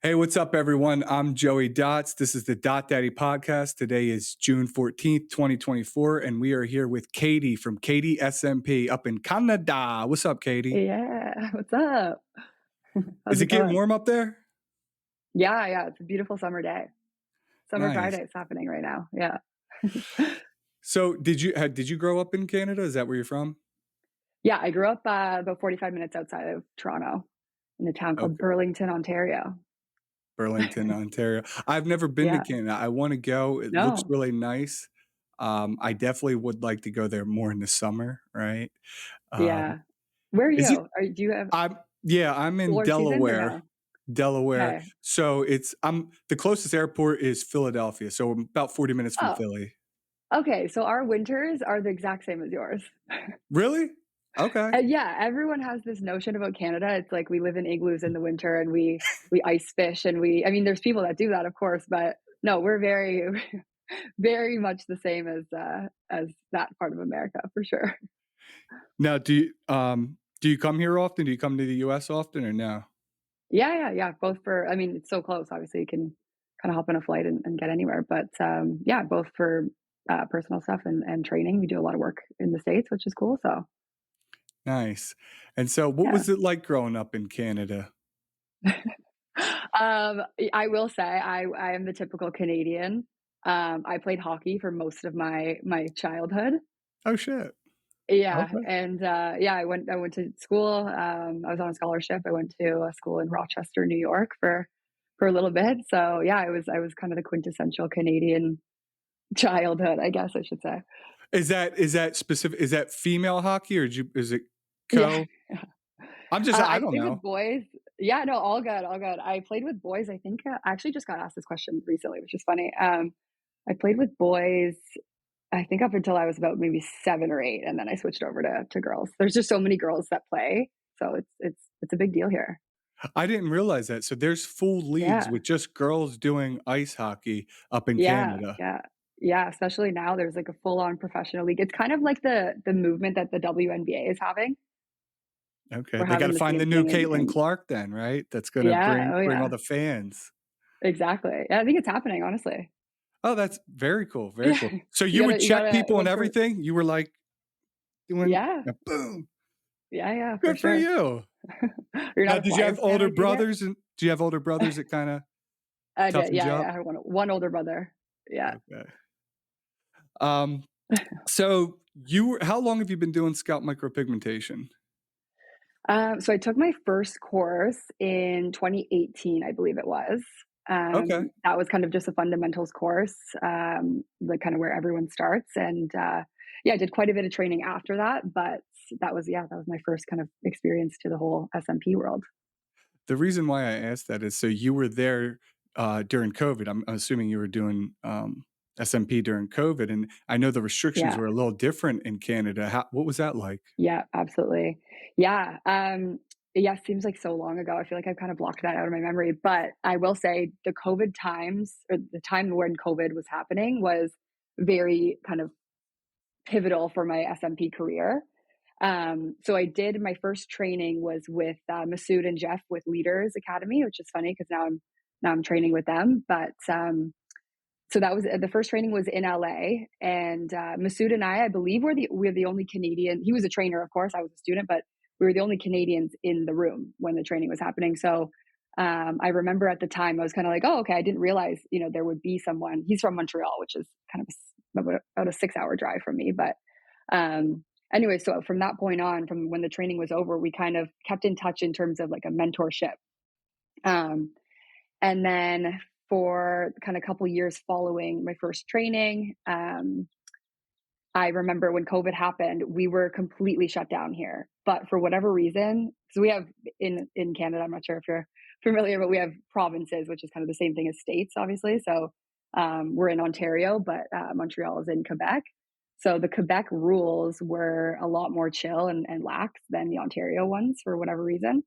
Hey, what's up, everyone? I'm Joey Dots. This is the Dattie podcast. Today is June 14th, 2024, and we are here with Katie from kt.smp up in Canada. What's up, Katie? Yeah, what's up? How's Is it it getting going? warm up there? Yeah, it's a beautiful summer day. Summer Nice. Friday is happening right now. Yeah. So, did you grow up in Canada? Is that where you're from? Yeah, I grew up about 45 minutes outside of Toronto in a town called Okay, Burlington, Ontario. Burlington, Ontario. I've never been to Yeah. Canada. I want to go. It looks No. really nice. I definitely would like to go there more in the summer, right? Um, Yeah. Where are is it? you? Do you have I'm in cooler seasons or Delaware. no? Delaware. Okay. So I'm the closest airport is Philadelphia. So I'm about 40 minutes from Oh, Philly. okay. So our winters are the exact same as yours. Really? Okay. And yeah, everyone has this notion about Canada. It's like we live in igloos in the winter and we ice fish and I mean there's people that do that of course, but no, we're very very much the same as that part of America for sure. Now, do you come here often? Do you come to the US often or no? Yeah. Both for I mean, it's so close. Obviously, you can kind of hop on a flight and get anywhere. But yeah, both for personal stuff and training. We do a lot of work in the States, which is cool. So Nice. And so what yeah. was it like growing up in Canada? I will say I am the typical Canadian. I played hockey for most of my childhood. Oh shit. Yeah, Okay. and yeah, I went to school. I was on a scholarship. I went to a school in Rochester, New York for a little bit. So yeah, I was kind of the quintessential Canadian childhood, I guess I should say. Is that specific? Is that female hockey or is it Yeah. co? I I don't played know. with boys. Yeah, no, all good, all good. I played with boys. I think I actually just got asked this question recently, which is funny. I played with boys. I think up until I was about maybe 7 or 8, and then I switched over to girls. There's just so many girls that play, so it's a big deal here. I didn't realize that. So there's full leagues Yeah. with just girls doing ice hockey up in Yeah, Canada. yeah. Yeah, especially now there's like a full-on professional league. It's kind of like the movement that the WNBA is having. Okay, We're they gotta having the find the same new thing Caitlin in Clark then, right? That's gonna yeah, bring oh bring all yeah. the fans. Exactly. Yeah, I think it's happening, honestly. Oh, that's very cool, very Yeah. cool. So you would You check gotta people and look for everything? You were, like, doing yeah. boom, Yeah, for good for sure. you. You're Now not a did you have Flyers fan, older I take it? brothers and do you have older brothers that kinda I did, toughened you yeah, up? I have one older brother. Yeah. Okay. Um, so you were how long have you been doing scalp micropigmentation? So I took my first course in 2018, I believe it was. Okay. That was kind of just a fundamentals course, like kind of where everyone starts. And yeah, I did quite a bit of training after that, but that was my first kind of experience to the whole SMP world. The reason why I asked that is so you were there, during COVID. I'm assuming you were doing, SMP during COVID, and I know the restrictions Yeah, were a little different in Canada. What was that like? yeah, absolutely. Yeah. Yeah, seems like so long ago. I feel like I've kind of blocked that out of my memory. But I will say the COVID times or the time when COVID was happening was very kind of pivotal for my SMP career. So I did my first training was with Masood and Jeff with Leaders Academy, which is funny because now I'm training with them. But so that was the first training was in LA, and Masood and I believe we're the only Canadian. He was a trainer, of course. I was a student, but we were the only Canadians in the room when the training was happening. So I remember at the time I was kind of like, oh, okay, I didn't realize there would be someone. He's from Montreal, which is kind of about a 6 hour drive from me, but anyway, so from that point on, from when the training was over, we kind of kept in touch in terms of like a mentorship. Um, and then for kind of a couple years following my first training, I remember when COVID happened, we were completely shut down here. But for whatever reason, so we have in Canada, I'm not sure if you're familiar, but we have provinces, which is kind of the same thing as states, obviously. So we're in Ontario, but Montreal is in Quebec. So the Quebec rules were a lot more chill and lax than the Ontario ones for whatever reason.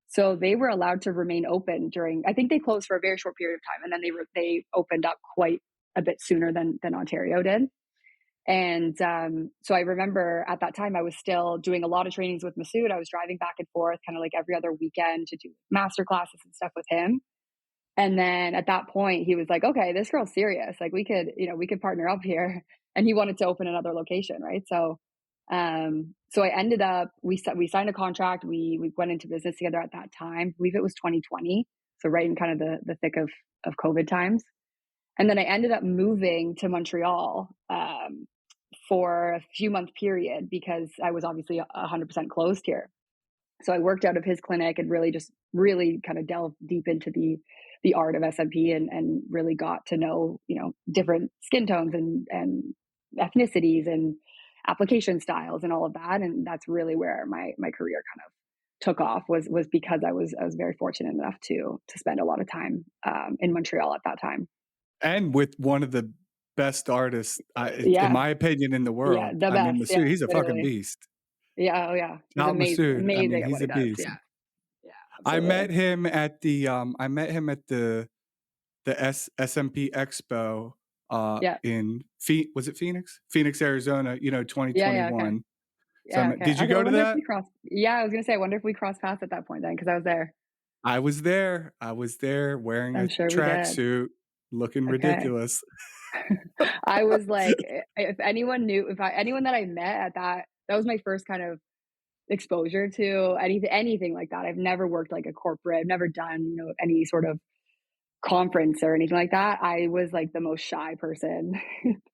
So they were allowed to remain open during. I think they closed for a very short period of time, and then they opened up quite a bit sooner than Ontario did. And so I remember at that time I was still doing a lot of trainings with Masood. I was driving back and forth, kind of like every other weekend, to do master classes and stuff with him. And then at that point, he was like, "Okay, this girl's serious. Like we could partner up here." And he wanted to open another location, right? So I ended up we signed a contract. We went into business together at that time. I believe it was 2020, so right in kind of the thick of COVID times. And then I ended up moving to Montreal for a few month period because I was obviously 100% closed here. So I worked out of his clinic and really kind of delved deep into the art of SMP and really got to know, different skin tones and ethnicities and application styles and all of that. And that's really where my career kind of took off was because I was very fortunate enough to spend a lot of time in Montreal at that time. And with one of the best artists, in Yeah, my opinion, in the yeah, world. the I mean, best. Masood, Yeah, he's a fucking literally. beast. Yeah, oh yeah, he's Shout amazing, Masood. I mean, amazing at what he's he a does. beast. Yeah, yeah, I absolutely. met him at the SMP Expo, Yeah, in was it Phoenix? Phoenix, Arizona, yeah, yeah. Okay. 2021. So Yeah, okay. did you I go to wonder if that? we crossed. Yeah, I was gonna say, I wonder if we crossed paths at that point then, because I was there. I was there. I was there wearing I'm a sure we did. tracksuit, looking Okay. ridiculous. I was like, if anyone knew, if anyone that I met at that was my first kind of exposure to anything like that. I've never worked like a corporate. I've never done, any sort of conference or anything like that. I was like the most shy person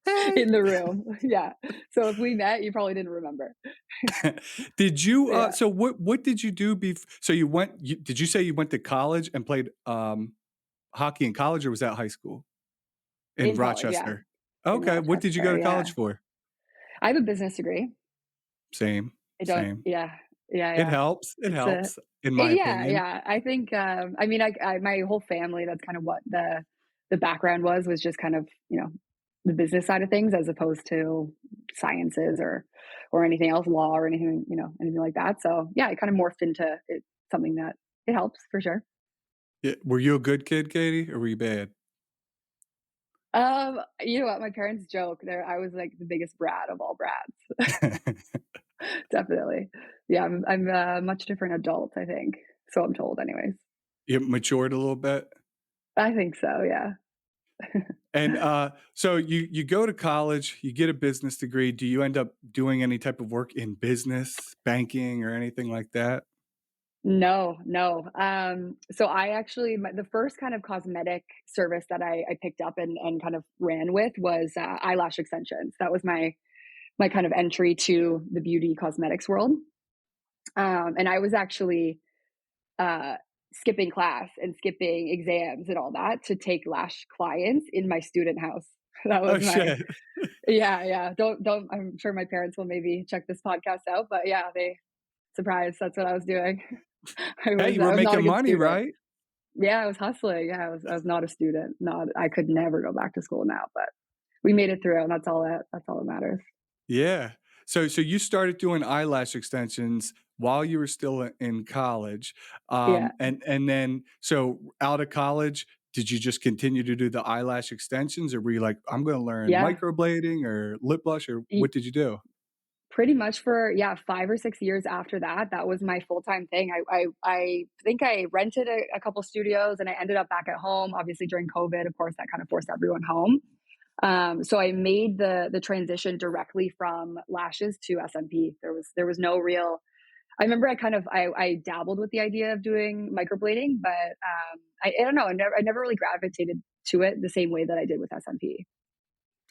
Hey. in the room. Yeah. So if we met, you probably didn't remember. Did you Yeah. so what did you do so did you say you went to college and played hockey in college, or was that high school in In college, yeah. Rochester? In Okay, what did you go Rochester, to yeah. college for? I have a business degree. Same, I don't same. yeah. Yeah, It yeah. helps, it It's a helps, in my yeah, opinion. yeah. I think, I mean, I my whole family, that's kind of what the background was just kind of, the business side of things as opposed to sciences or anything else, law or anything, anything like that. So, yeah, it kind of morphed into something that it helps for sure. Yeah, were you a good kid, Katie, or were you bad? You know what? My parents joke there I was like the biggest brat of all brats. Definitely. Yeah, I'm a much different adult, I think. So I'm told anyways. You matured a little bit? I think so, yeah. And, so you go to college, you get a business degree. Do you end up doing any type of work in business, banking, or anything like that? No, no. So I actually the first kind of cosmetic service that I picked up and kind of ran with was eyelash extensions. That was my kind of entry to the beauty cosmetics world. And I was actually uh, skipping class and skipping exams and all that to take lash clients in my student house. That Oh, was my shit. yeah, yeah. Don't. I'm sure my parents will maybe check this podcast out, but yeah, they surprised. That's what I was doing. I Hey, was you I were was not a making good money, student. right? Yeah, I was hustling. Yeah, I was not a student. Not I could never go back to school now, but we made it through, and that's all that matters. Yeah. So you started doing eyelash extensions while you were still in college, Yeah, and then so out of college, did you just continue to do the eyelash extensions, or were you like, I'm going to learn yeah. microblading or lip blush, or what did you do? Pretty much for, yeah, 5 or 6 years after that, that was my full-time thing. I think I rented a couple studios, and I ended up back at home. Obviously, during COVID, of course, that kind of forced everyone home. So I made the transition directly from lashes to SMP. There was no real. I remember I dabbled with the idea of doing microblading, but I don't know. I never really gravitated to it the same way that I did with SMP.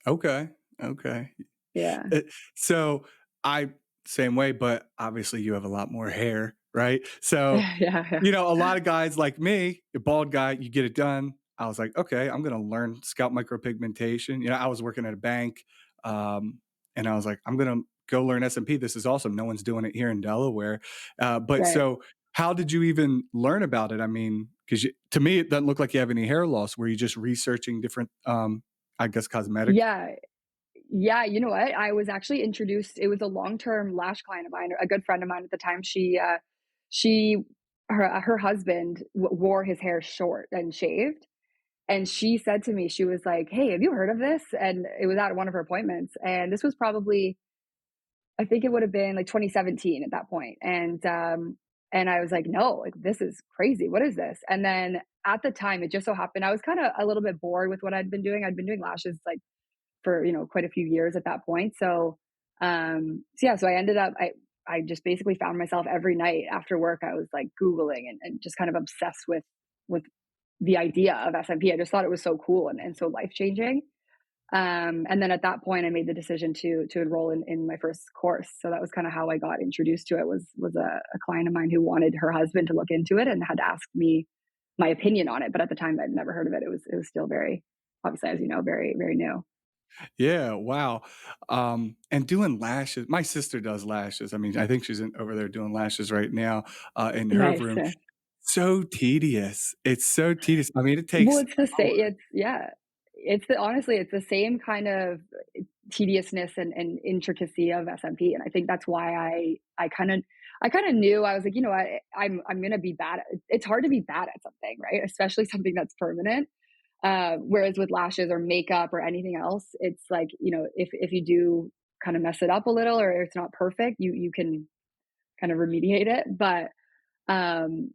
Okay. Okay. Yeah. Uh, so I same way, but obviously you have a lot more hair, right? So, Yeah, yeah. a lot of guys like me, a bald guy, you get it done. I was like, okay, I'm gonna learn scalp micropigmentation. I was working at a bank, and I was like, I'm gonna go learn SMP. This is awesome. No one's doing it here in Delaware. But Right. so, how did you even learn about it? I mean, because to me, it doesn't look like you have any hair loss. Were you just researching different, I guess, cosmetics? Yeah. Yeah, you know what? I was actually introduced. It was a long-term lash client of mine, a good friend of mine at the time. She her husband wore his hair short and shaved, and she said to me, she was like, "Hey, have you heard of this?" And it was at one of her appointments, and this was probably, I think it would have been like 2017 at that point. And I was like, "No, like this is crazy. What is this?" And then at the time, it just so happened I was kind of a little bit bored with what I'd been doing. I'd been doing lashes like for, quite a few years at that point. So yeah, so I ended up I just basically found myself every night after work I was like googling and just kind of obsessed with the idea of SMP. I just thought it was so cool and so life changing. And then at that point, I made the decision to enroll in my first course. So that was kind of how I got introduced to it. Was a client of mine who wanted her husband to look into it and had asked me my opinion on it. But at the time, I'd never heard of it. It was still very, obviously, as you know, very very new. Yeah, wow. And doing lashes, my sister does lashes. I mean, I think she's over there doing lashes right now, in her Nice. room. So tedious. It's so tedious. I mean, it Well, takes it's the same. It's yeah. It's the honestly, it's the same kind of tediousness and intricacy of SMP, and I think that's why I kind of knew I was like, I'm gonna be bad. It's hard to be bad at something, right? Especially something that's permanent. Whereas with lashes or makeup or anything else, it's like if you do kind of mess it up a little or it's not perfect, you can kind of remediate it. But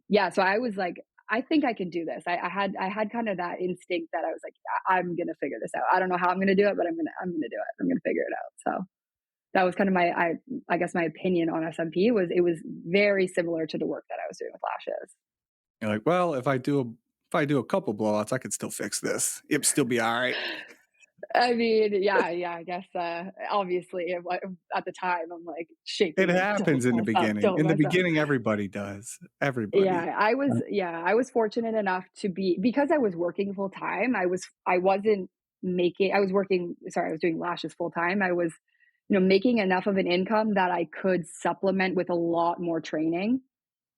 yeah, so I was like, I think I can do this. I had kind of that instinct that I was like, I'm gonna figure this out. I don't know how I'm gonna do it, but I'm gonna do it. I'm gonna figure it out. So that was kind of I guess my opinion on SMP was it was very similar to the work that I was doing with lashes. you're like, well, if I do a couple blowouts, I could still fix this. It'd still be all right. I mean, yeah, yeah, I guess, obviously, at the time, I'm, like, It shaking, like, "Don't happens in the mess up, beginning. don't In the mess up." beginning, everybody does. Everybody. I was fortunate enough to be because I was working full time, I wasn't making I was working sorry, I was doing lashes full time. I was, making enough of an income that I could supplement with a lot more training,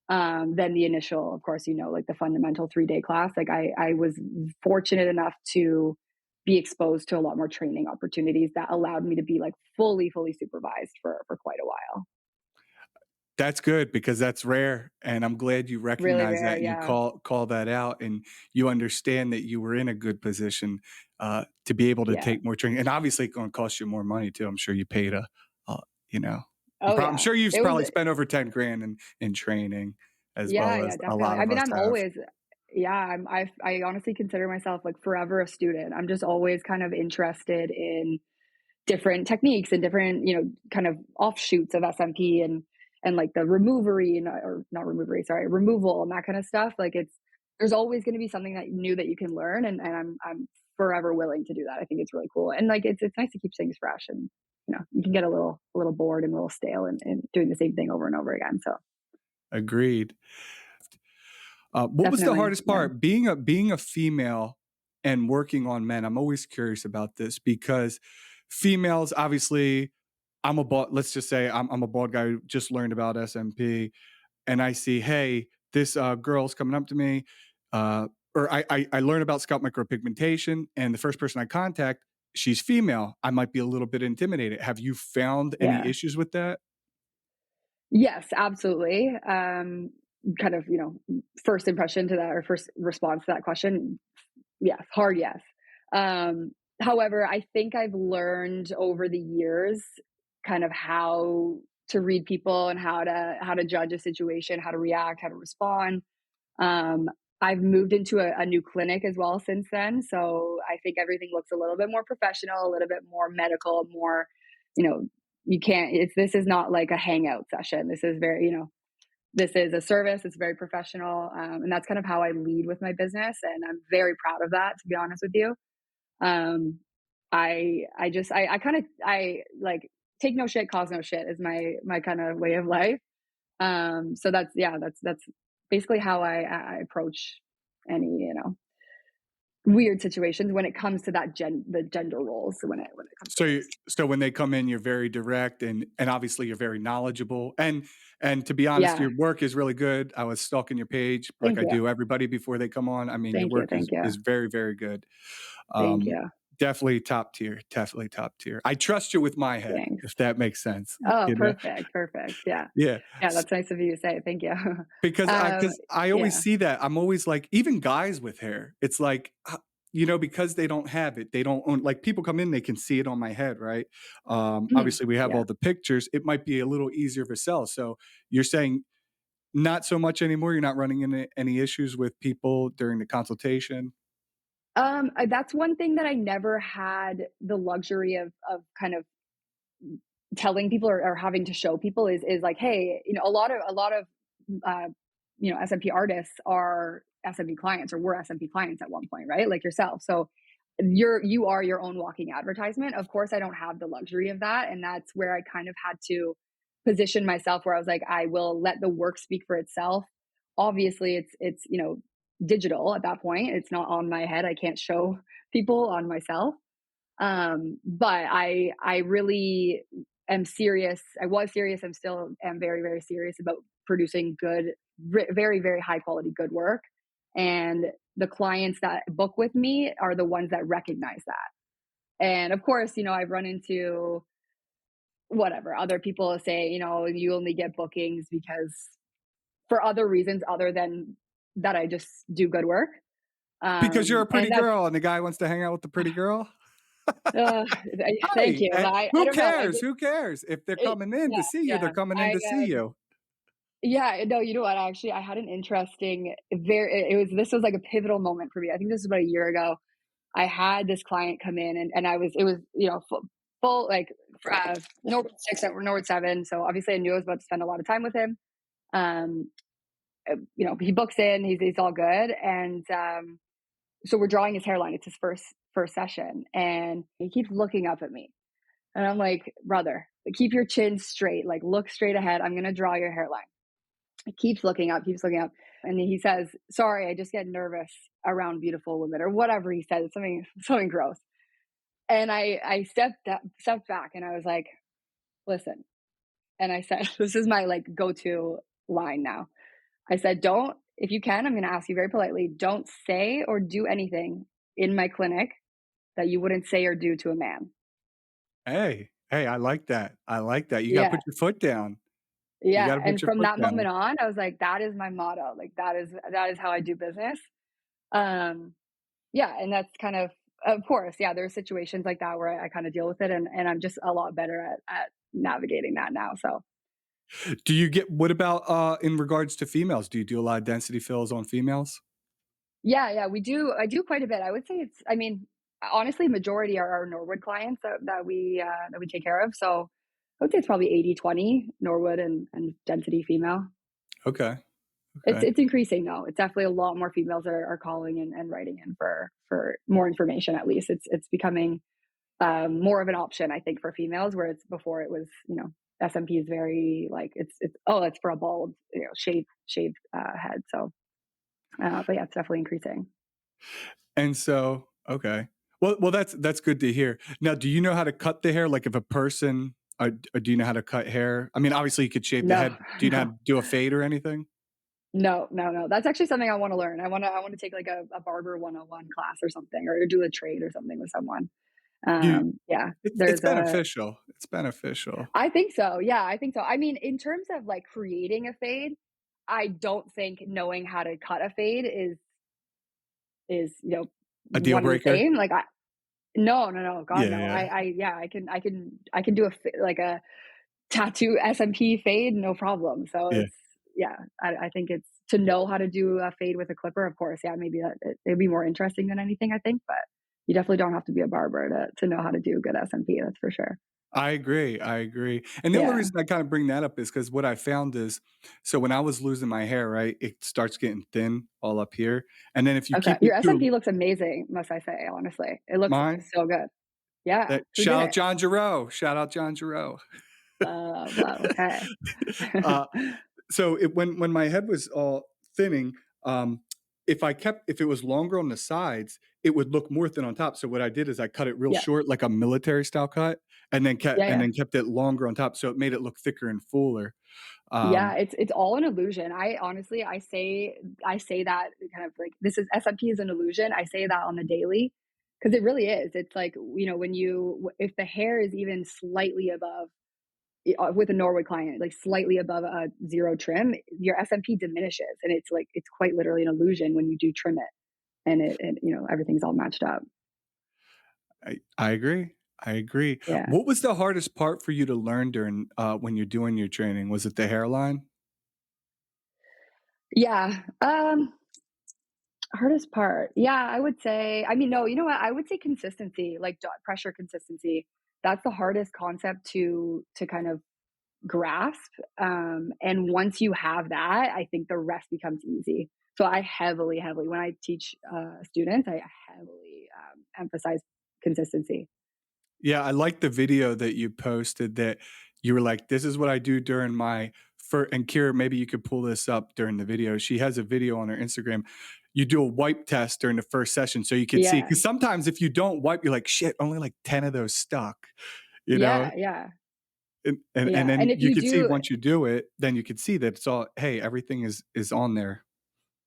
than the initial, of course, like the fundamental 3-day class. Like I was fortunate enough to be exposed to a lot more training opportunities that allowed me to be like fully supervised for quite a while. That's good because that's rare, and I'm glad you Really recognize rare, that and you yeah. call that out, and you understand that you were in a good position, to be able to Yeah. take more training, and obviously it's gonna cost you more money too. I'm sure you paid you know, Oh I'm yeah. sure you've It was probably spent over 10 grand in training as Yeah, well as yeah, a definitely. lot I of mean, us I'm have. always yeah, I honestly consider myself like forever a student. I'm just always kind of interested in different techniques and different, kind of offshoots of SMP and like the removery and or not removery, sorry, removal and that kind of stuff. Like there's always going to be something that new that you can learn, and I'm forever willing to do that. I think it's really cool, and like it's nice to keep things fresh, and you can get a little bored and a little stale and doing the same thing over and over again. So Agreed. What was the definitely, hardest yeah, part? Being a female and working on men. I'm always curious about this because females, obviously, I'm a bald. Let's just say I'm a bald guy who just learned about SMP, and I see, hey, this girl's coming up to me, or I learn about scalp micropigmentation, and the first person I contact, she's female. I might be a little bit intimidated. Have you found any yeah. issues with that? Yes, absolutely. Kind of, first impression to that or first response to that question. Yes, hard yes. However, I think I've learned over the years kind of how to read people and how to judge a situation, how to react, how to respond. Um, I've moved into a new clinic as well since then, so I think everything looks a little bit more professional, a little bit more medical, more, you know, you can't. This is not like a hangout session. This is very, this is a service. It's very professional, and that's kind of how I lead with my business, and I'm very proud of that. To be honest with you, um, I kind of I like take no shit, cause no shit is my kind of way of life. So that's yeah, that's basically how I approach any weird situations when it comes to the gender roles when it comes to things. So when they come in, you're very direct and obviously you're very knowledgeable. And to be honest, Yeah, your work is really good. I was stalking your page like thank I you, do everybody before they come on. I mean, your thank you, work thank you, is very, very good. thank Um, you. definitely top tier, definitely top tier. I trust you with my head, Thanks. if that makes sense. Oh, You know? perfect, perfect. Yeah, Yeah. yeah. That's nice of you to say. Thank you. Um, Because I always yeah. see that. I'm always like, even guys with hair, it's like, because they don't have it, they don't own, like people come in, they can see it on my head, right? Mhm. Obviously, we have Yeah. all the pictures. It might be a little easier for sell. So you're saying Not so much anymore? You're not running into any issues with people during the consultation? That's one thing that I never had the luxury of kind of telling people or having to show people is like, hey, a lot of uh, SMP artists are SMP clients or were SMP clients at one point, right? Like yourself. So you are your own walking advertisement. Of course, I don't have the luxury of that, and that's where I kind of had to position myself where I was like, I will let the work speak for itself. Obviously, it's digital at that point. It's not on my head. I can't show people on myself. But I really am serious. I was serious. I'm still am very, very serious about producing good, very, very high quality, good work. And the clients that book with me are the ones that recognize that. And of course, I've run into whatever other people say, you only get bookings because for other reasons other than that I just do good work. Because you're a pretty And that's girl and the guy wants to hang out with the pretty girl? uh, thank Hey, you. But I who don't know. Like cares? Who cares? If they're it, coming in yeah, to see you, they're yeah. coming in to see you. Yeah, no, you know what? Actually, I had an interesting, very, it was, this was like a pivotal moment for me. I think this was about a year ago. I had this client come in and it was, full like, Norwood 6 or Norwood 7. So obviously I knew I was about to spend a lot of time with him. Um, he books in, he's all good. And, so we're drawing his hairline. It's his first session. And he keeps looking up at me. And I'm like, brother, keep your chin straight, like look straight ahead. I'm going to draw your hairline. He keeps looking up. And he says, sorry, I just get nervous around beautiful women or whatever he said, something gross. And I stepped back and I was like, listen. And I said, this is my like go-to line now. I said, don't, if you can, I'm going to ask you very politely, don't say or do anything in my clinic that you wouldn't say or do to a man. Hey, I like that. I like that. You gotta Yeah. put your foot down. You Yeah. gotta put And your from foot that down. moment on, I was like, that is my motto. Like that is how I do business. Um, Yeah, and that's kind of course, yeah, there are situations like that where I kinda deal with it, and I'm just a lot better at navigating that now, so Do you get what about, in regards to females? Do you do a lot of density fills on females? yeah, yeah, I do quite a bit. I would say I mean, honestly, majority are our Norwood clients that we take care of, so I would say it's probably 80-20 Norwood and density female. Okay, It's okay. it's increasing though. It's definitely a lot more females are calling and writing in for more information at least. It's becoming more of an option, I think, for females, where it's before it was, SMP is very like it's for a bald, shaved head. So, but yeah, it's definitely increasing. And so okay. Well, that's good to hear. Now, do you know how to cut the hair? Like, if a person do you know how to cut hair? I mean, obviously, you could shave the No, head. Do you know how to do a fade or anything? no, no, no. That's actually something I want to learn. I want to take like a barber 101 class or something, or do a trade or something with someone. You Yeah, it's there's a. beneficial. It's beneficial. I think so. Yeah, I think so. I mean, in terms of like creating a fade, I don't think knowing how to cut a fade is A deal one and the breaker? same. Like no, no, no, God Yeah, no. yeah, Yeah, I can do like a tattoo SMP fade, no problem. So yeah. yeah, I think it's to know how to do a fade with a clipper. Of course, yeah, maybe it'd be more interesting than anything. I think, but you definitely don't have to be a barber to know how to do good SMP. That's for sure. I agree, I agree, and the only Yeah. reason I kinda bring that up is because what I found is, so when I was losing my hair, right, it starts getting thin all up here, and then if you Okay. keep Your it too SMP looks amazing. Must I say? Honestly, it looks mine so good. Yeah. that Who did shout out it? John Giroux, shout out John Giroux. Wow. Okay. Uh, so when my head was all thinning, um, if it was longer on the sides, it would look more thin on top. So what I did is I cut it real Yeah. short, like a military style cut, and then kept Yeah. and Yeah. then kept it longer on top, so it made it look thicker and fuller. Yeah, Um, it's all an illusion. I honestly, I say that kind of like this is SMP is an illusion. I say that on the daily because it really is. It's like when if the hair is even slightly above with a Norwood client, like slightly above a zero trim, your SMP diminishes, and it's like it's quite literally an illusion when you do trim it, and everything's all matched up. I agree. I agree. Yeah. What was the hardest part for you to learn during when you're doing your training? Was it the hairline? Yeah, hardest part. Yeah, I would say, I mean, no, you know what? I would say consistency, like pressure consistency. That's the hardest concept to kind of grasp. And once you have that, I think the rest becomes easy. So I heavily, heavily, when I teach students, I heavily emphasize consistency. Yeah, I like the video that you posted that you were like, "This is what I do during my fir" and Kira, maybe you could pull this up during the video. She has a video on her Instagram. You do a wipe test during the first session so you could see, Yeah, because sometimes if you don't wipe, you're like, "Shit, only like 10 of those stuck," you know? yeah, yeah, And yeah. And then if you you could see do, once you do it, then you could see that it's all, "Hey, everything is on there."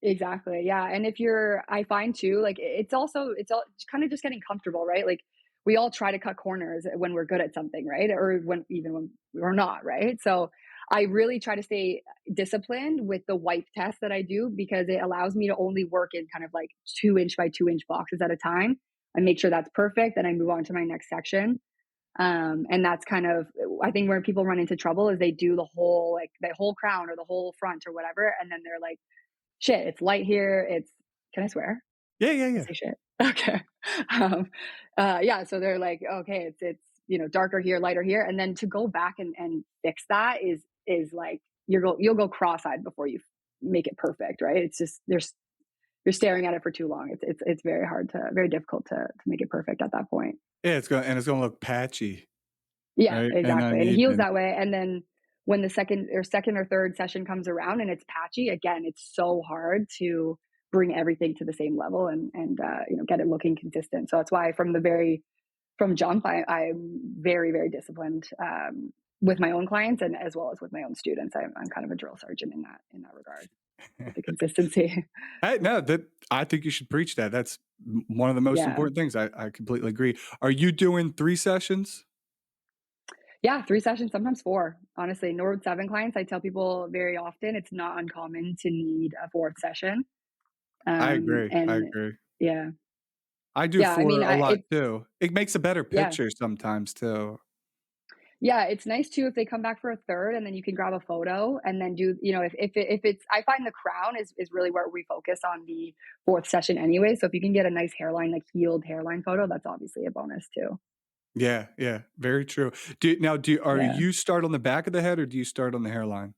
exactly, yeah, and if you're, I find too, like, it's also, it's all kinda just getting comfortable, right? Like, we all try to cut corners when we're good at something, right? Or when, even when we're not, right? So, I really try to stay disciplined with the wipe test that I do, because it allows me to only work in kind of like 2 inch by 2 inch boxes at a time. I make sure that's perfect, then I move on to my next section. And that's kind of, I think where people run into trouble is they do the whole, like, the whole crown or the whole front or whatever, and then they're like, shit, it's light here. It's, can I swear? Yeah, yeah, I yeah. say shit. Okay. Um, yeah. So they're like, okay, it's, darker here, lighter here. And then to go back and fix that is like, you'll go cross-eyed before you make it perfect. Right. It's just, you're staring at it for too long. It's very hard very difficult to make it perfect at that point. Yeah, it's gonna look patchy, Yeah, right, and exactly, and it heals uneven. that way, and then when the second or third session comes around and it's patchy, again, it's so hard to bring everything to the same level and get it looking consistent. So that's why from jump, I'm very, very disciplined, with my own clients and as well as with my own students. I'm kind of a drill sergeant in that regard with the consistency. Hey, no, that I think you should preach that. That's one of the most Yeah. important things. I completely agree. Are you doing 3 sessions? Yeah, 3 sessions, sometimes 4. Honestly, Nord 7 clients, I tell people very often, it's not uncommon to need a 4th session. I agree, I And agree. yeah. I do Yeah, I 4 mean, a I lot it's too. It makes a better yeah. picture sometimes too. Yeah, it's nice too if they come back for a 3rd and then you can grab a photo and then do, if it's, I find the crown is really where we focus on the 4th session anyway, so if you can get a nice hairline, like healed hairline photo, that's obviously a bonus too. Yeah, yeah, very true. Do are Yeah. you start on the back of the head or do you start on the hairline?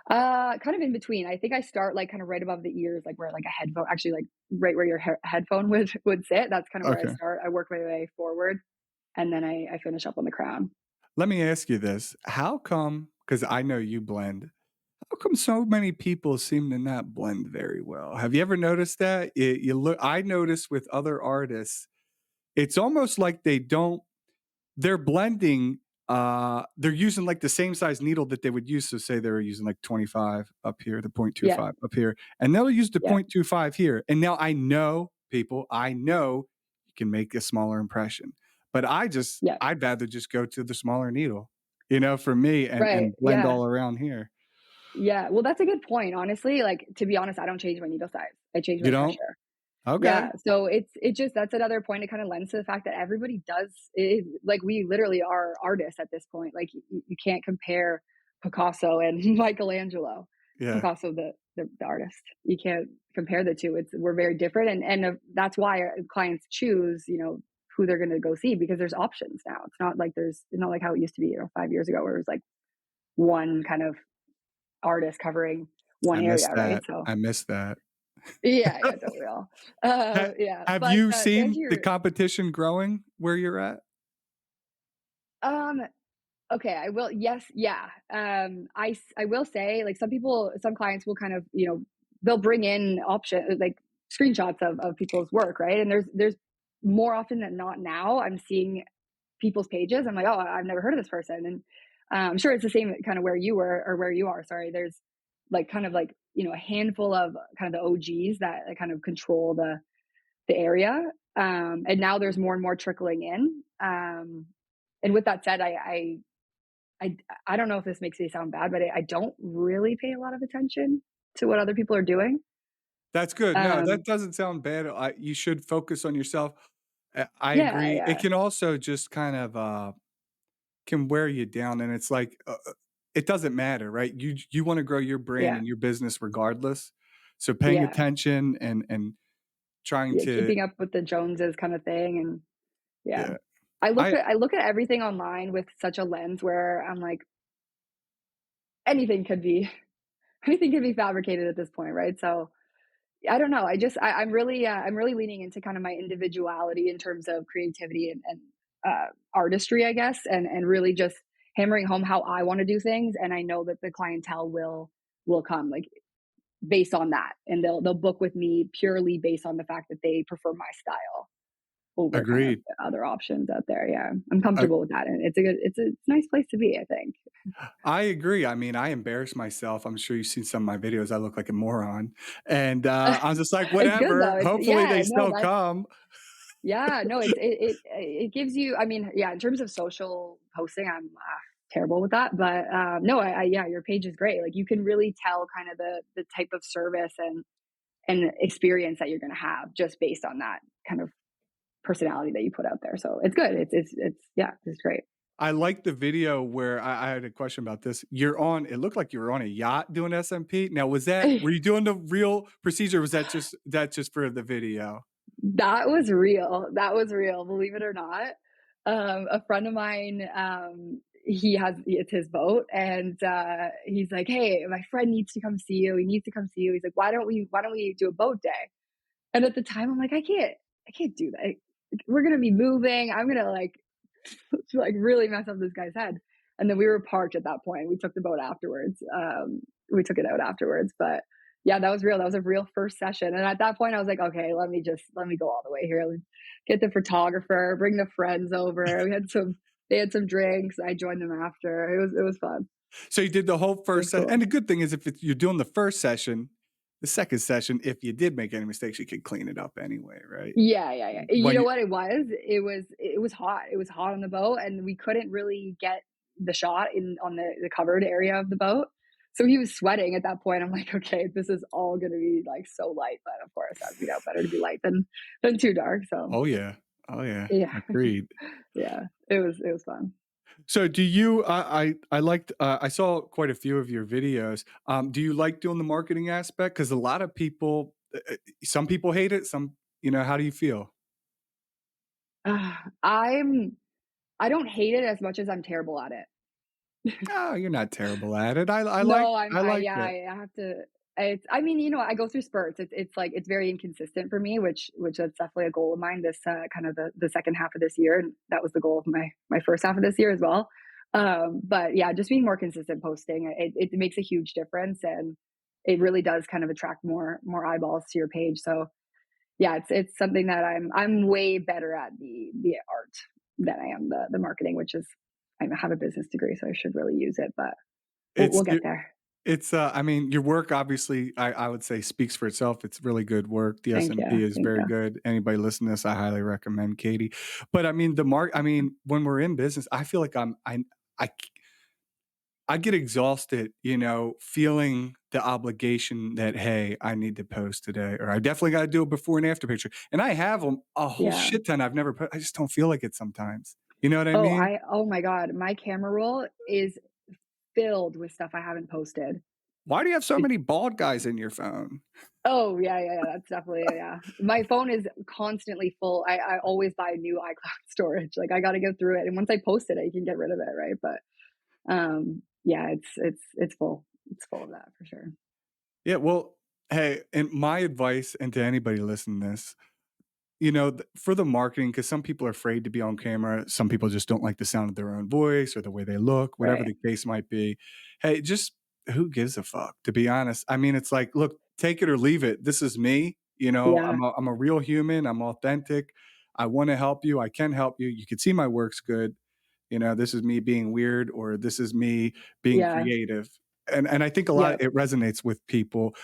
Kind of in between. I think I start, like, kinda right above the ears, like, where, like, a headphone, actually, like, right where your headphone would sit, that's kinda where I Okay. start. I work my way forward, and then I finish up on the crown. Let me ask you this. How come, because I know you blend, how come so many people seem to not blend very well? Have you ever noticed that? You look I notice with other artists, it's almost like they don't they're blending, they're using, like, the same size needle that they would use, so say they were using, like, 25 up here, the Yeah, 0.25 up here, and they'll use the yeah, 0.25 here, and now I know, people, I know you can make a smaller impression, but yeah. I'd rather just go to the smaller needle, for me, Right, and blend yeah. all around here. Yeah, well, that's a good point, honestly, like, to be honest, I don't change my needle size, I change You my don't? pressure. Okay. Yeah, so it just, that's another point, it kinda lends to the fact that everybody does like, we literally are artists at this point, like, you can't compare Picasso and Michelangelo. Yeah. Picasso, the artist. You can't compare the 2, we're very different, and that's why our clients choose, who they're gonna go see, because there's options now. It's not like how it used to be, 5 years ago, where it was, like, one kind of artist covering one I miss area, right? that. So I miss that. yeah, yeah, don't we all? Ha Yeah, have but, you to answer seen the your competition growing where you're at? um, okay, I will, yes, yeah. I will say, like, some clients will kind of, they'll bring in like, screenshots of people's work, right? And there's more often than not now, I'm seeing people's pages. I'm like, "Oh, I've never heard of this person," and, I'm sure it's the same kind of where you were or where you are, sorry. There's, like, kind of like, a handful of kind of the OGs that kind of control the area, and now there's more and more trickling in, and with that said, I I don't know if this makes me sound bad, but I don't really pay a lot of attention to what other people are doing. That's good. No, that Um, doesn't sound bad. You should focus on yourself. I yeah, agree. It yeah, can also just kind of, can wear you down, and it's like, it doesn't matter, right? You wanna grow your brand Yeah. and your business regardless. So paying Yeah. attention and trying Yeah, to keeping up with the Joneses kind of thing, and yeah. yeah. I I I look at everything online with such a lens where I'm like, anything could be anything could be fabricated at this point, right? So, I don't know. I'm really leaning into kind of my individuality in terms of creativity and artistry, I guess, and really just hammering home how I want to do things. And I know that the clientele will come like based on that, and they'll book with me purely based on the fact that they prefer my style over kind of agreed. the other options out there. Yeah, I'm I comfortable with that, and it's a nice place to be, I think. I agree. I mean, I embarrass myself. I'm sure you've seen some of my videos. I look like a moron. And, I'm just like, It's good though. "Whatever. It's Hopefully, yeah, they no, still that's come." yeah, no, it gives you. I mean, yeah, in terms of social posting, I'm terrible with that, but no, yeah, your page is great. Like you can really tell kind of the type of service and experience that you're going to have just based on that kind of personality that you put out there. So it's good. It's yeah, it's great. I like the video where I had a question about this. You're on it looked like you were on a yacht doing SMP. Now, were you doing the real procedure, or was that just for the video? That was real. That was real, believe it or not. A friend of mine, it's his boat, and he's like, "Hey, my friend needs to come see you. He needs to come see you." He's like, why don't we do a boat day?" And at the time, I'm like, I can't do that. We're gonna be moving. I'm gonna like really mess up this guy's head." And then we were parked at that point. We took the boat afterwards. We took it out afterwards, but yeah, that was real. That was a real first session. And at that point, I was like, okay, let me go all the way here. Get the photographer, bring the friends over. They had some drinks. I joined them after. It was fun. So you did the whole It first was set, and cool. the good thing is you're doing the first session, the second session, if you did make any mistakes, you could clean it up anyway, right? Yeah, yeah, yeah. You When know you what it was? It was hot. It was hot on the boat, and we couldn't really get the shot in on the covered area of the boat. So he was sweating at that point. I'm like, okay, this is all gonna be like so light, but of course, as we know, better to be light than too dark. So Oh, yeah. Oh, yeah. yeah, Agreed. yeah, it was fun. So do you I liked, I saw quite a few of your videos. Do you like doing the marketing aspect? Because a lot of people, some people hate it, how do you feel? I'm I don't hate it as much as I'm terrible at it. Oh, you're not terrible at it. No, I like yeah, it. I have to. It's I mean, you know, I go through spurts. It's like it's very inconsistent for me, which that's definitely a goal of mine. This kind of the second half of this year, and that was the goal of my first half of this year as well. But yeah, just being more consistent posting, it makes a huge difference, and it really does kind of attract more eyeballs to your page. So yeah, it's something that I'm way better at the art than I am the marketing, which is I have a business degree, so I should really use it, but It's we'll get there. I mean, your work obviously, I would say speaks for itself. It's really good work. The Thank you, SMP is thank very you. good. Anybody listening to this, I highly recommend Katie. But I mean, I mean, when we're in business, I feel like I I get exhausted, feeling the obligation that, hey, I need to post today, or I definitely got to do a before and after picture. And I have them a whole Yeah. shit ton I've never put. I just don't feel like it sometimes. You know what I mean? Oh my god, my camera roll is filled with stuff I haven't posted. Why do you have so It many bald guys in your phone? Oh, yeah, yeah, yeah, that's definitely yeah. My phone is constantly full. I always buy new iCloud storage, like, I gotta go through it, and once I post it, I can get rid of it, right? But, yeah, it's full. It's full of that for sure. Yeah. Well, hey, and my advice, and to anybody listening to this, for the marketing, because some people are afraid to be on camera. Some people just don't like the sound of their own voice or the way they look, whatever Right. the case might be. Hey, just who gives a fuck, to be honest? I mean, it's like, look, take it or leave it. This is me. Yeah, I'm a real human. I'm authentic. I want to help you. I can help you. You can see my work's good. This is me being weird, or this is me being yeah, creative. And I think a lot yep. it resonates with people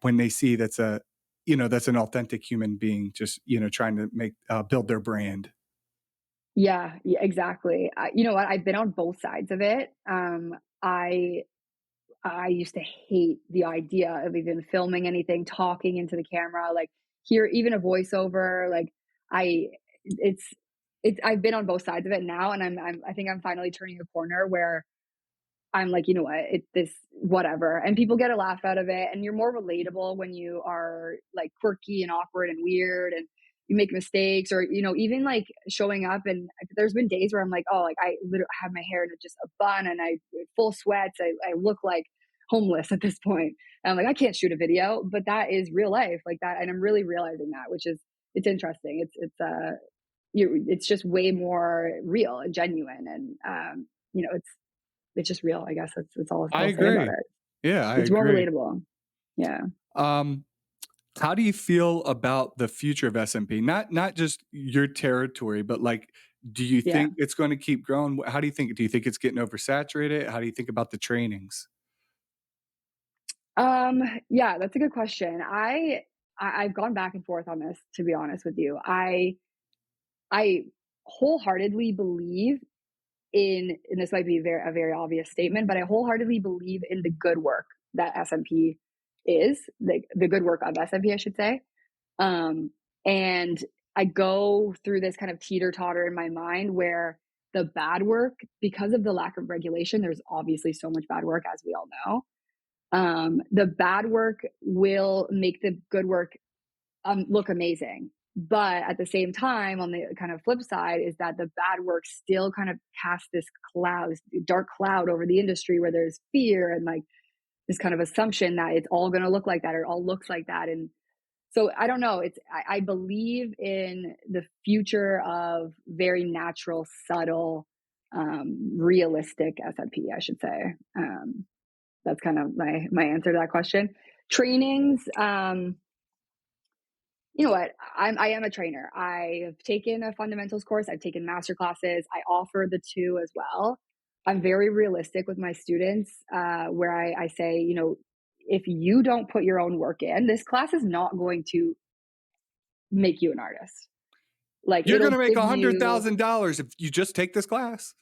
when they see that's an authentic human being just trying to make build their brand. Yeah, yeah, exactly. You know what? I've been on both sides of it. I I used to hate the idea of even filming anything, talking into the camera, like hear even a voiceover. Like I, it's, I've been on both sides of it now, and I think I'm finally turning a corner where I'm like, you know what, this whatever, and people get a laugh out of it, and you're more relatable when you are like quirky and awkward and weird, and you make mistakes, or even like showing up. And there's been days where I'm like, oh, like I literally have my hair in just a bun, and I full sweats. I look like homeless at this point. And I'm like, I can't shoot a video, but that is real life, like that, and I'm really realizing that, which is it's interesting. It's just way more real and genuine, and it's just real. I guess that's all I I'll say about agree. it. Yeah, I It's more agree. relatable. Yeah. Um, how do you feel about the future of SMP? Not just your territory, but like, do you Yeah. think it's going to keep growing? How do you think? Do you think it's getting oversaturated? How do you think about the trainings? Um, yeah, that's a good question. I've gone back and forth on this, to be honest with you. I wholeheartedly believe and this might be a very obvious statement, but I wholeheartedly believe in the good work that SMP is, the good work of SMP, I should say. And I go through this kind of teeter totter in my mind where the bad work, because of the lack of regulation, there's obviously so much bad work, as we all know. The bad work will make the good work look amazing. But at the same time, on the kind of flip side, is that the bad work still kind of casts this cloud, this dark cloud over the industry where there's fear and like this kind of assumption that it's all going to look like that or it all looks like that. And so I don't know. I believe in the future of very natural, subtle, realistic SMP, I should say. That's kind of my answer to that question. Trainings, you know what? I am a trainer. I've taken a fundamentals course. I've taken master classes. I offer the two as well. I'm very realistic with my students, where I say, if you don't put your own work in, this class is not going to make you an artist. Like You're going it'll to make give you, $100,000 if you just take this class.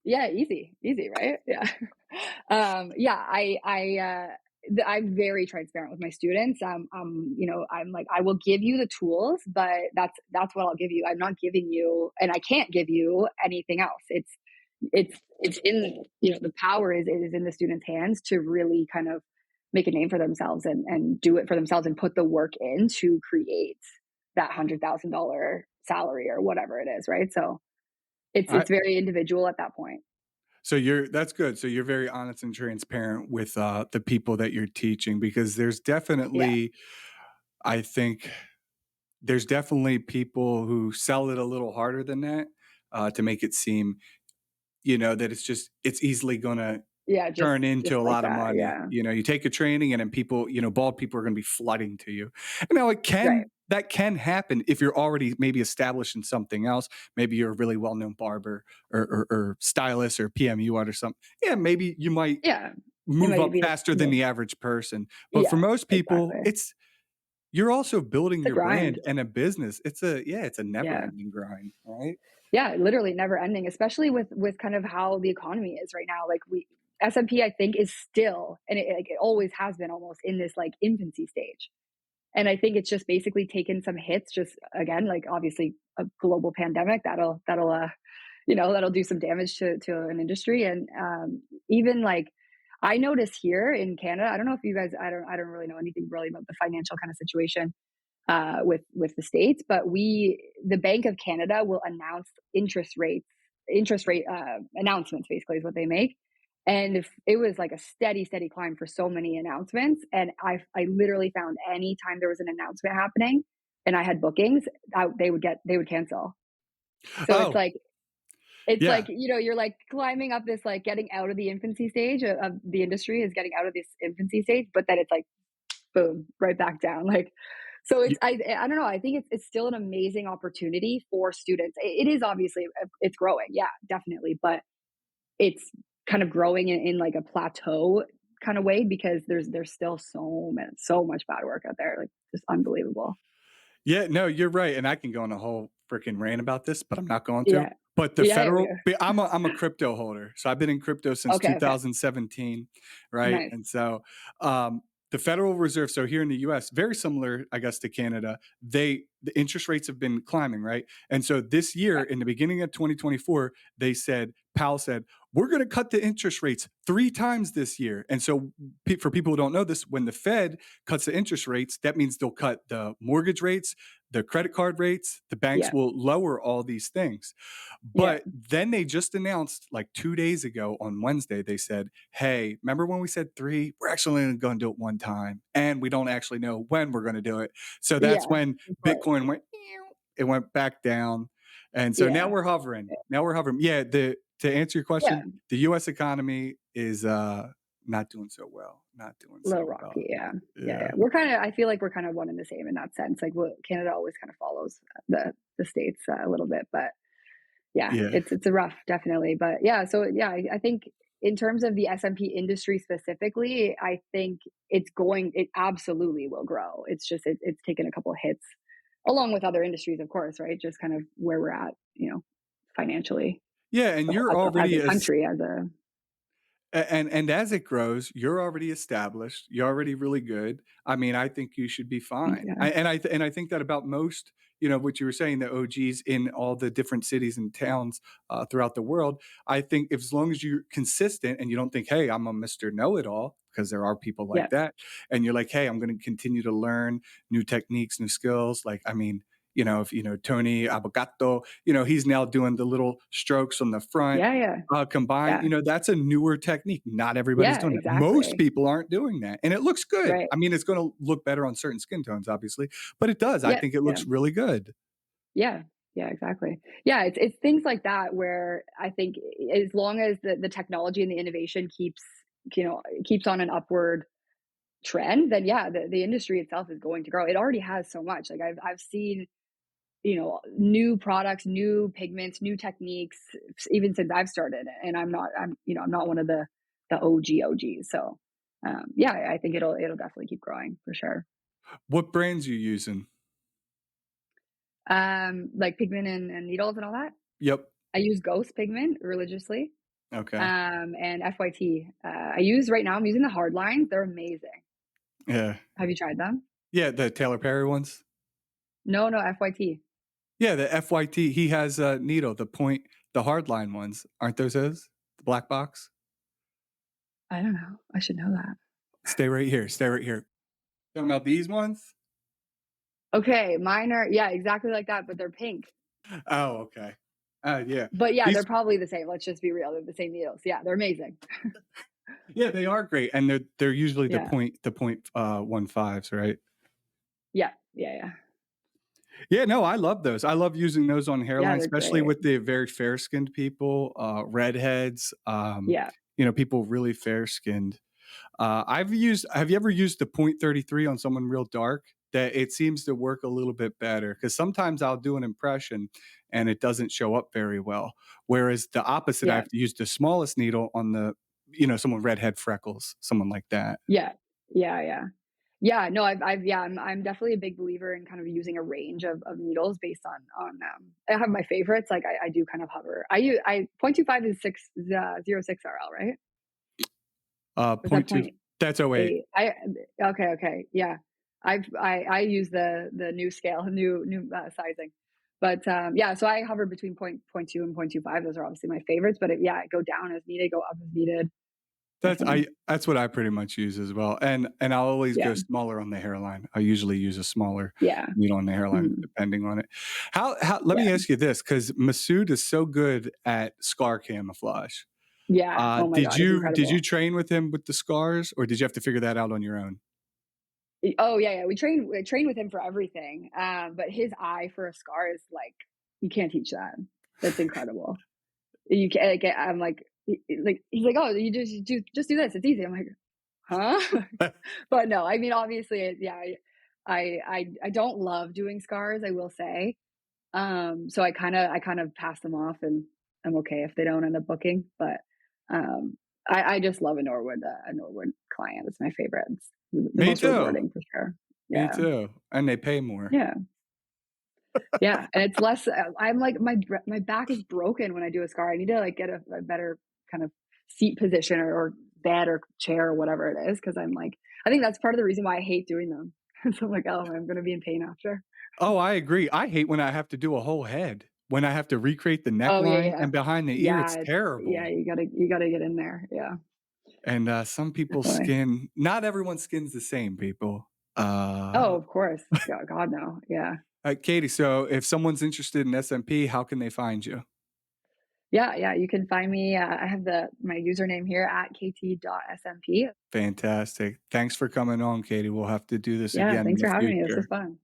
yeah, easy, right? Yeah. Yeah, I'm very transparent with my students. I'm like, I will give you the tools, but that's what I'll give you. I'm not giving you, and I can't give you anything else. It's in, the power is in the student's hands to really kind of make a name for themselves and do it for themselves and put the work in to create that $100,000 salary or whatever it is, right? So I, it's very individual at that point. so that's good. So you're very honest and transparent with the people that you're teaching, because Yeah. I think there's definitely people who sell it a little harder than that, to make it seem, that it's easily going to Yeah, turn just into a like lot of that, money. yeah. You take a training and then people, bald people are going to be flooding to you. And now Right. that can happen if you're already maybe established in something else. Maybe you're a really well-known barber or stylist or PMU art or something. Yeah, maybe you might Yeah. It move might up be faster than the average person. But for yeah, most people, exactly. you're also building It's a your brand grind. and a business. It's a Yeah. never-ending grind, right? Yeah, literally never ending, especially with kind of how the economy is right now. Like we SMP, I think, is still, and it always has been almost in this like infancy stage. And I think it's just basically taken some hits, just again, like obviously a global pandemic that'll do some damage to an industry. And even like I notice here in Canada, I don't know if you guys, I don't really know anything really about the financial kind of situation with the states, but the Bank of Canada will announce interest rate announcements, basically is what they make. And if it was like a steady climb for so many announcements, and I literally found any time there was an announcement happening, and I had bookings, they would cancel. So Oh, it's yeah. like, you're like climbing up this, like getting out of the infancy stage of the industry is getting out of this infancy stage, but then it's like boom, right back down. Like, so I don't know. I think it's still an amazing opportunity for students. It is obviously it's growing, yeah, definitely, but it's kind of growing in like a plateau kind of way because there's still so much bad work out there, like just unbelievable. Yeah, no, you're right, and I can go on a whole freaking rant about this, but I'm not going to. Yeah, But yeah, yeah. I'm a crypto holder, so I've been in crypto since Okay, okay, 2017, right? nice. And so, the Federal Reserve, so here in the U.S., very similar, I guess, to Canada, the interest rates have been climbing, right? And so this year, Okay, in the beginning of 2024, they said Powell said, we're going to cut the interest rates 3 times this year. And so, for people who don't know this, when the Fed cuts the interest rates, that means they'll cut the mortgage rates, the credit card rates, the banks Yeah. will lower all these things. Yeah. But then they just announced, like 2 days ago on Wednesday, they said, hey, remember when we said three? We're actually going to do it 1 time. And we don't actually know when we're going to do it. So that's Yeah. when Of course. Bitcoin went, it went back down. And so now Yeah. we're hovering. Now we're hovering. Yeah. To answer your Yeah. question, the U.S. economy is not doing so well. Not doing A little so well. rocky. Yeah. Yeah. Yeah. Yeah. We're kind of, I feel like we're kind of one and the same in that sense. Like Canada always kind of follows the States a little bit, but yeah, Yeah. it's a rough, definitely. But yeah, so yeah, I think in terms of the SMP industry specifically, I think it absolutely will grow. It's just, it's taken a couple of hits along with other industries, of course, right? Just kind of where we're at, financially, Yeah. And you're as already a as country, as a, and as it grows, you're already established. You're already really good. I mean, I think you should be fine. yeah, And I think that about most, what you were saying, the OGs in all the different cities and towns throughout the world. I think if, as long as you're consistent and you don't think, hey, I'm a Mister Know It All, because there are people yeah, like that, and you're like, hey, I'm going to continue to learn new techniques, new skills. Like, I mean, if Tony Abogato, he's now doing the little strokes on the front yeah, yeah, combined, yeah, that's a newer technique. Not everybody's yeah, doing it. Most exactly. people aren't doing that. And it looks good. Right. I mean, it's going to look better on certain skin tones, obviously, but it does. I Yeah. think it Yeah. looks really good. Yeah. Yeah, exactly. Yeah, it's things like that where I think as long as the technology and the innovation keeps on an upward trend, then yeah, the industry itself is going to grow. It already has so much. Like I've seen, new products, new pigments, new techniques, even since I've started. And I'm not one of the OGs. So yeah, I think it'll definitely keep growing for sure. What brands you using? Like pigment and needles and all that. Yep. I use Ghost pigment religiously. Okay. And FYT. I use right now. I'm using the hard lines. They're amazing. Yeah. Have you tried them? Yeah. The Taylor Perry ones. No, no, FYT. Yeah. The FYT. He has a needle, the hardline ones. Aren't those his? The black box? I don't know. I should know that. Stay right here. Stay right here. Talking about these ones? Okay, mine are yeah, exactly like that, but they're pink. Oh, okay. Yeah. But yeah, they're These probably the same. Let's just be real. They're the same needles. Yeah, they're amazing. Yeah, they are great, and they're usually the Yeah. point 15s, right? Yeah. Yeah. Yeah. Yeah, no, I love those. I love using those on Yeah, hairline, they're especially great. with the very fair skinned people, redheads, Yeah. people really fair skinned. Have you ever used the point 33 on someone real dark? That it seems to work a little bit better because sometimes I'll do an impression and it doesn't show up very well. Whereas the opposite, I Yeah. have to use the smallest needle on someone redhead freckles, someone like that. Yeah. Yeah. Yeah. Yeah, no, yeah, I'm definitely a big believer in kind of using a range of needles based on. I have my favorites. Like I do kind of hover. I 0.25 is 6 RL, right? Or is that Point two, point that's oh 08. eight? Okay, yeah. I use the new scale, new sizing, but yeah. So I hover between point two and 0.25. Those are obviously my favorites. But yeah, I go down as needed, go up as needed. Definitely. That's what I pretty much use as well, and I'll always Yeah, go smaller on the hairline. I usually use a smaller yeah, needle on the hairline, mhm, depending on it. How let yeah, me ask you this, because Masood is so good at scar camouflage. yeah. Oh my Did god, it's you incredible. train with him with the scars, or did you have to figure that out on your own? Oh yeah, yeah. We train with him for everything. But his eye for a scar is like you can't teach that. That's incredible. You can like, I'm like he's like, oh, you just do this. It's easy. I'm like, huh? But no, I mean, obviously, yeah. I don't love doing scars. I will say. So I kind of pass them off, and I'm okay if they don't end up booking. But um, I just love a Norwood client. It's my favorite. It's the Me most too. rewarding for sure. Me Yeah, too. And they pay more. yeah, yeah. And it's less. I'm like my back is broken when I do a scar. I need to like get a better kind of seat position or bed or chair or whatever it is because I'm like I think that's part of the reason why I hate doing them. So I'm like, oh, I'm going to be in pain after. Oh, I agree. I hate when I have to do a whole head. when I have to recreate the Oh, yeah, neckline yeah. and behind the ear, Yeah, it's it's yeah, terrible. you gotta get in there. Yeah, And, some people's definitely. skin not everyone's skin's the same, people. Oh, of course. God, no. Yeah. Katie, so if someone's interested in SMP, how can they find you? Yeah, yeah, you can find me, I have my username here at kt.smp. Fantastic. Thanks for coming on, Katie. We'll have to do this Yeah, again in thanks the for having me, this was future. fun.